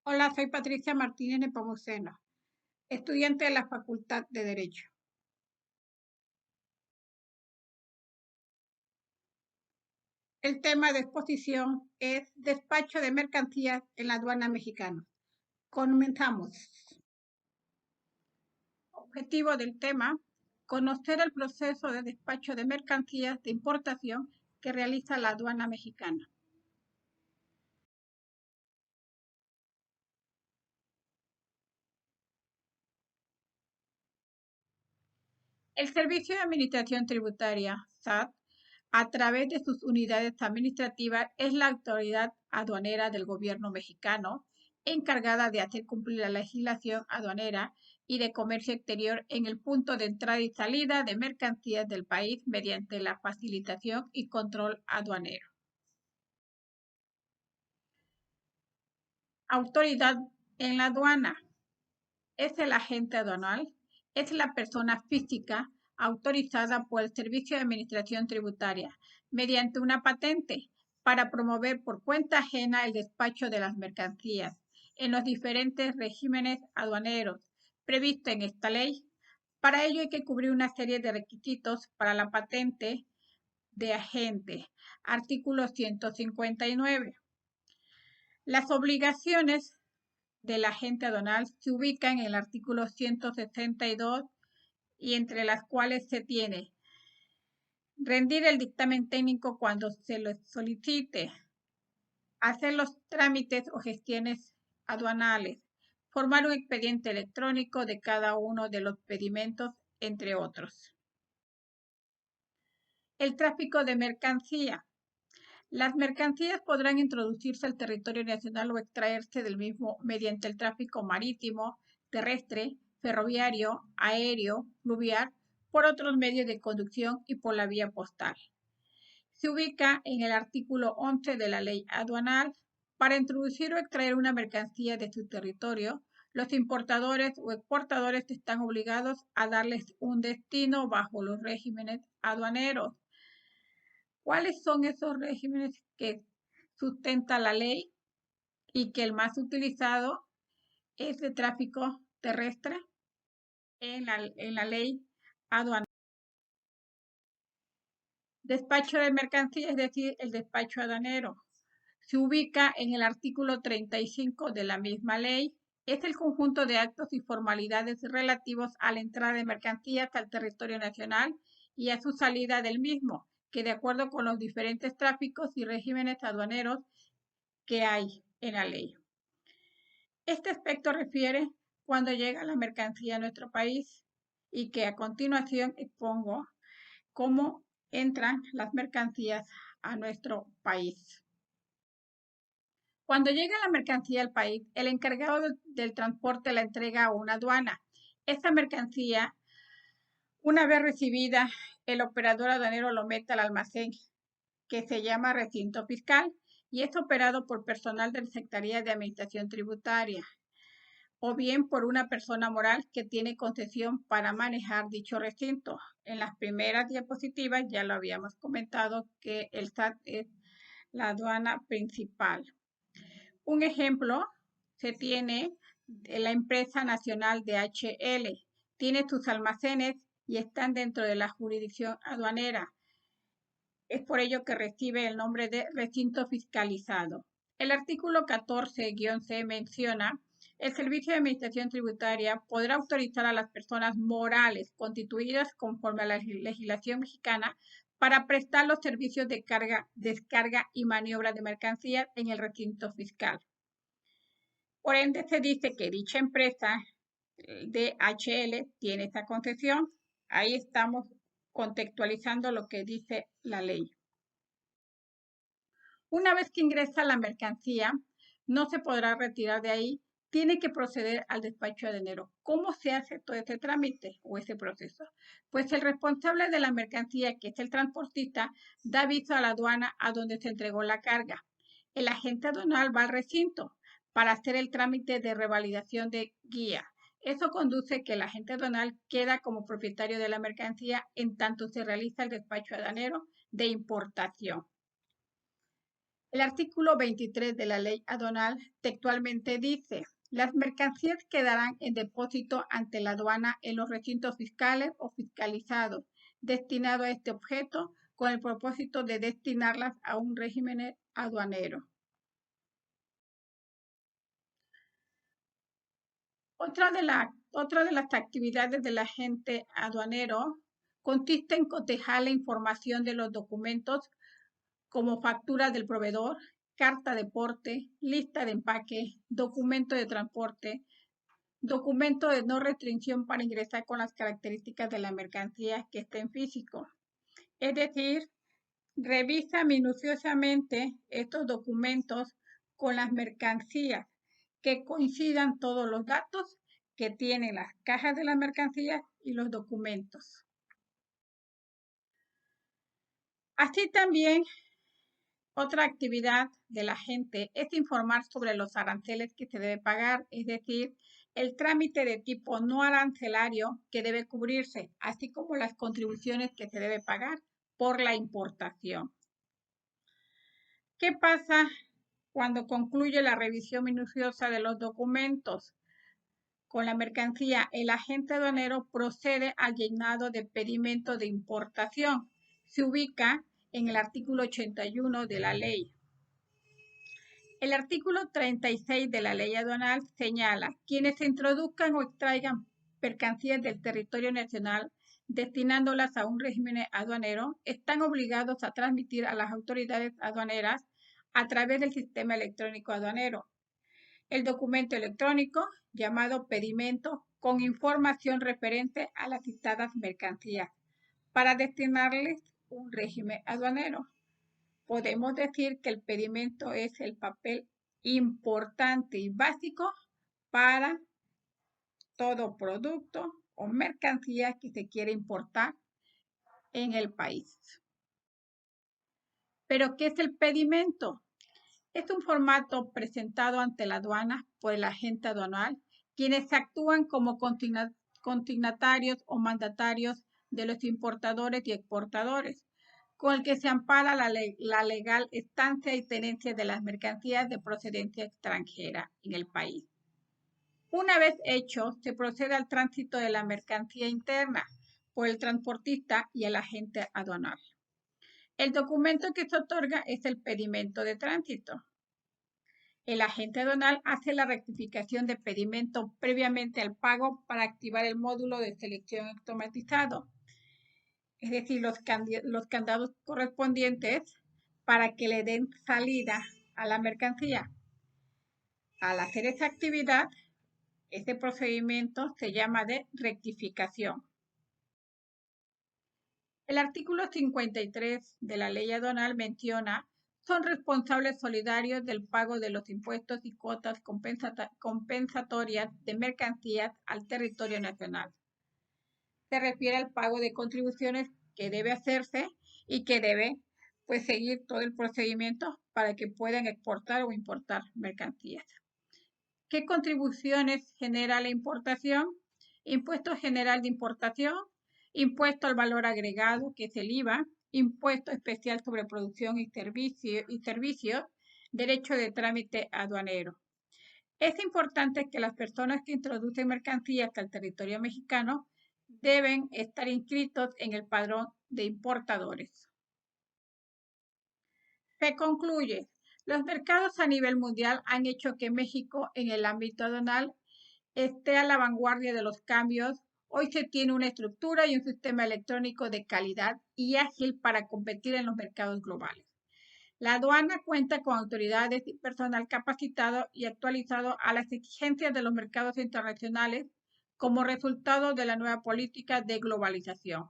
Hola, soy Patricia Martínez Nepomuceno, estudiante de la Facultad de Derecho. El tema de exposición es despacho de mercancías en la aduana mexicana. Comenzamos. Objetivo del tema: conocer el proceso de despacho de mercancías de importación que realiza la aduana mexicana. El Servicio de Administración Tributaria, SAT, a través de sus unidades administrativas, es la autoridad aduanera del gobierno mexicano encargada de hacer cumplir la legislación aduanera y de comercio exterior en el punto de entrada y salida de mercancías del país mediante la facilitación y control aduanero. Autoridad en la aduana. Es el agente aduanal, es la persona física autorizada por el Servicio de Administración Tributaria mediante una patente para promover por cuenta ajena el despacho de las mercancías en los diferentes regímenes aduaneros previstos en esta ley. Para ello hay que cubrir una serie de requisitos para la patente de agente. Artículo 159. Las obligaciones del agente aduanal se ubican en el artículo 162 y entre las cuales se tiene rendir el dictamen técnico cuando se lo solicite, hacer los trámites o gestiones aduanales, formar un expediente electrónico de cada uno de los pedimentos, entre otros. El tráfico de mercancía. Las mercancías podrán introducirse al territorio nacional o extraerse del mismo mediante el tráfico marítimo, terrestre, ferroviario, aéreo, fluvial, por otros medios de conducción y por la vía postal. Se ubica en el artículo 11 de la Ley Aduanal. Para introducir o extraer una mercancía de su territorio, los importadores o exportadores están obligados a darles un destino bajo los regímenes aduaneros. ¿Cuáles son esos regímenes que sustenta la ley y que el más utilizado es de tráfico terrestre en la ley aduanal? Despacho de mercancías, es decir, el despacho aduanero. Se ubica en el artículo 35 de la misma ley. Es el conjunto de actos y formalidades relativos a la entrada de mercancías al territorio nacional y a su salida del mismo, que de acuerdo con los diferentes tráficos y regímenes aduaneros que hay en la ley. Este aspecto refiere cuando llega la mercancía a nuestro país y que a continuación expongo cómo entran las mercancías a nuestro país. Cuando llega la mercancía al país, el encargado del transporte la entrega a una aduana. Esta mercancía, una vez recibida, el operador aduanero lo mete al almacén que se llama recinto fiscal y es operado por personal de la Secretaría de Administración Tributaria o bien por una persona moral que tiene concesión para manejar dicho recinto. En las primeras diapositivas ya lo habíamos comentado que el SAT es la aduana principal. Un ejemplo se tiene de la empresa nacional DHL. Tiene sus almacenes y están dentro de la jurisdicción aduanera. Es por ello que recibe el nombre de recinto fiscalizado. El artículo 14-C menciona: el Servicio de Administración Tributaria podrá autorizar a las personas morales constituidas conforme a la legislación mexicana para prestar los servicios de carga, descarga y maniobra de mercancías en el recinto fiscal. Por ende, se dice que dicha empresa DHL tiene esta concesión. Ahí estamos contextualizando lo que dice la ley. Una vez que ingresa la mercancía, no se podrá retirar de ahí, tiene que proceder al despacho aduanero. ¿Cómo se hace todo ese trámite o ese proceso? Pues el responsable de la mercancía, que es el transportista, da aviso a la aduana a donde se entregó la carga. El agente aduanal va al recinto para hacer el trámite de revalidación de guía. Eso conduce que el agente aduanal queda como propietario de la mercancía en tanto se realiza el despacho aduanero de importación. El artículo 23 de la ley aduanal textualmente dice: las mercancías quedarán en depósito ante la aduana en los recintos fiscales o fiscalizados destinados a este objeto con el propósito de destinarlas a un régimen aduanero. Otra de las actividades del agente aduanero consiste en cotejar la información de los documentos como factura del proveedor, carta de porte, lista de empaque, documento de transporte, documento de no restricción para ingresar con las características de la mercancía que esté en físico. Es decir, revisa minuciosamente estos documentos con las mercancías, que coincidan todos los datos que tienen las cajas de las mercancías y los documentos. Así también, otra actividad de la agente es informar sobre los aranceles que se debe pagar, es decir, el trámite de tipo no arancelario que debe cubrirse, así como las contribuciones que se debe pagar por la importación. ¿Qué pasa cuando concluye la revisión minuciosa de los documentos con la mercancía? El agente aduanero procede al llenado de pedimento de importación. Se ubica en el artículo 81 de la ley. El artículo 36 de la ley aduanal señala: quienes introduzcan o extraigan mercancías del territorio nacional destinándolas a un régimen aduanero están obligados a transmitir a las autoridades aduaneras a través del sistema electrónico aduanero el documento electrónico llamado pedimento con información referente a las citadas mercancías para destinarles un régimen aduanero. Podemos decir que el pedimento es el papel importante y básico para todo producto o mercancía que se quiere importar en el país. ¿Pero qué es el pedimento? Es un formato presentado ante la aduana por el agente aduanal, quienes actúan como consignatarios o mandatarios de los importadores y exportadores, con el que se ampara la legal estancia y tenencia de las mercancías de procedencia extranjera en el país. Una vez hecho, se procede al tránsito de la mercancía interna por el transportista y el agente aduanal. El documento que se otorga es el pedimento de tránsito. El agente aduanal hace la rectificación de pedimento previamente al pago para activar el módulo de selección automatizado, es decir, los candados correspondientes para que le den salida a la mercancía. Al hacer esa actividad, este procedimiento se llama de rectificación. El artículo 53 de la ley aduanal menciona: son responsables solidarios del pago de los impuestos y cuotas compensatorias de mercancías al territorio nacional. Se refiere al pago de contribuciones que debe hacerse y que debe seguir todo el procedimiento para que puedan exportar o importar mercancías. ¿Qué contribuciones genera la importación? Impuesto general de importación, impuesto al valor agregado, que es el IVA, impuesto especial sobre producción y servicios, derecho de trámite aduanero. Es importante que las personas que introducen mercancías al territorio mexicano deben estar inscritos en el padrón de importadores. Se concluye: los mercados a nivel mundial han hecho que México en el ámbito aduanal esté a la vanguardia de los cambios. Hoy se tiene una estructura y un sistema electrónico de calidad y ágil para competir en los mercados globales. La aduana cuenta con autoridades y personal capacitado y actualizado a las exigencias de los mercados internacionales como resultado de la nueva política de globalización.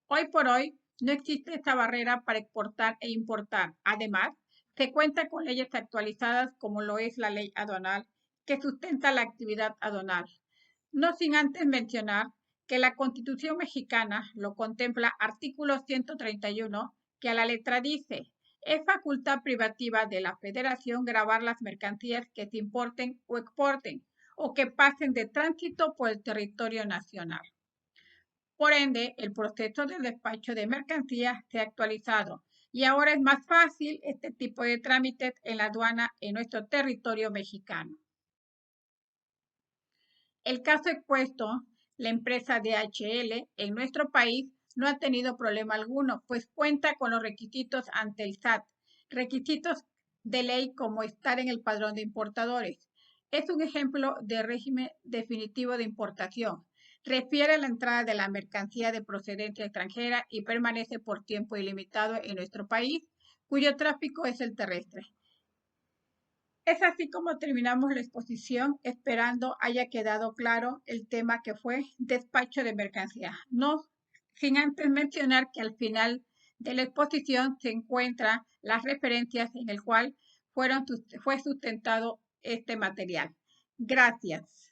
Hoy por hoy no existe esta barrera para exportar e importar. Además, se cuenta con leyes actualizadas como lo es la ley aduanal, que sustenta la actividad aduanal. No sin antes mencionar que la Constitución mexicana lo contempla artículo 131, que a la letra dice: es facultad privativa de la Federación gravar las mercancías que se importen o exporten o que pasen de tránsito por el territorio nacional. Por ende, el proceso de despacho de mercancías se ha actualizado, y ahora es más fácil este tipo de trámites en la aduana en nuestro territorio mexicano. El caso expuesto, la empresa DHL en nuestro país no ha tenido problema alguno, pues cuenta con los requisitos ante el SAT, requisitos de ley como estar en el padrón de importadores. Es un ejemplo de régimen definitivo de importación. Refiere a la entrada de la mercancía de procedencia extranjera y permanece por tiempo ilimitado en nuestro país, cuyo tráfico es el terrestre. Es así como terminamos la exposición, esperando haya quedado claro el tema que fue despacho de mercancía. No sin antes mencionar que al final de la exposición se encuentran las referencias en el cual fue sustentado este material. Gracias.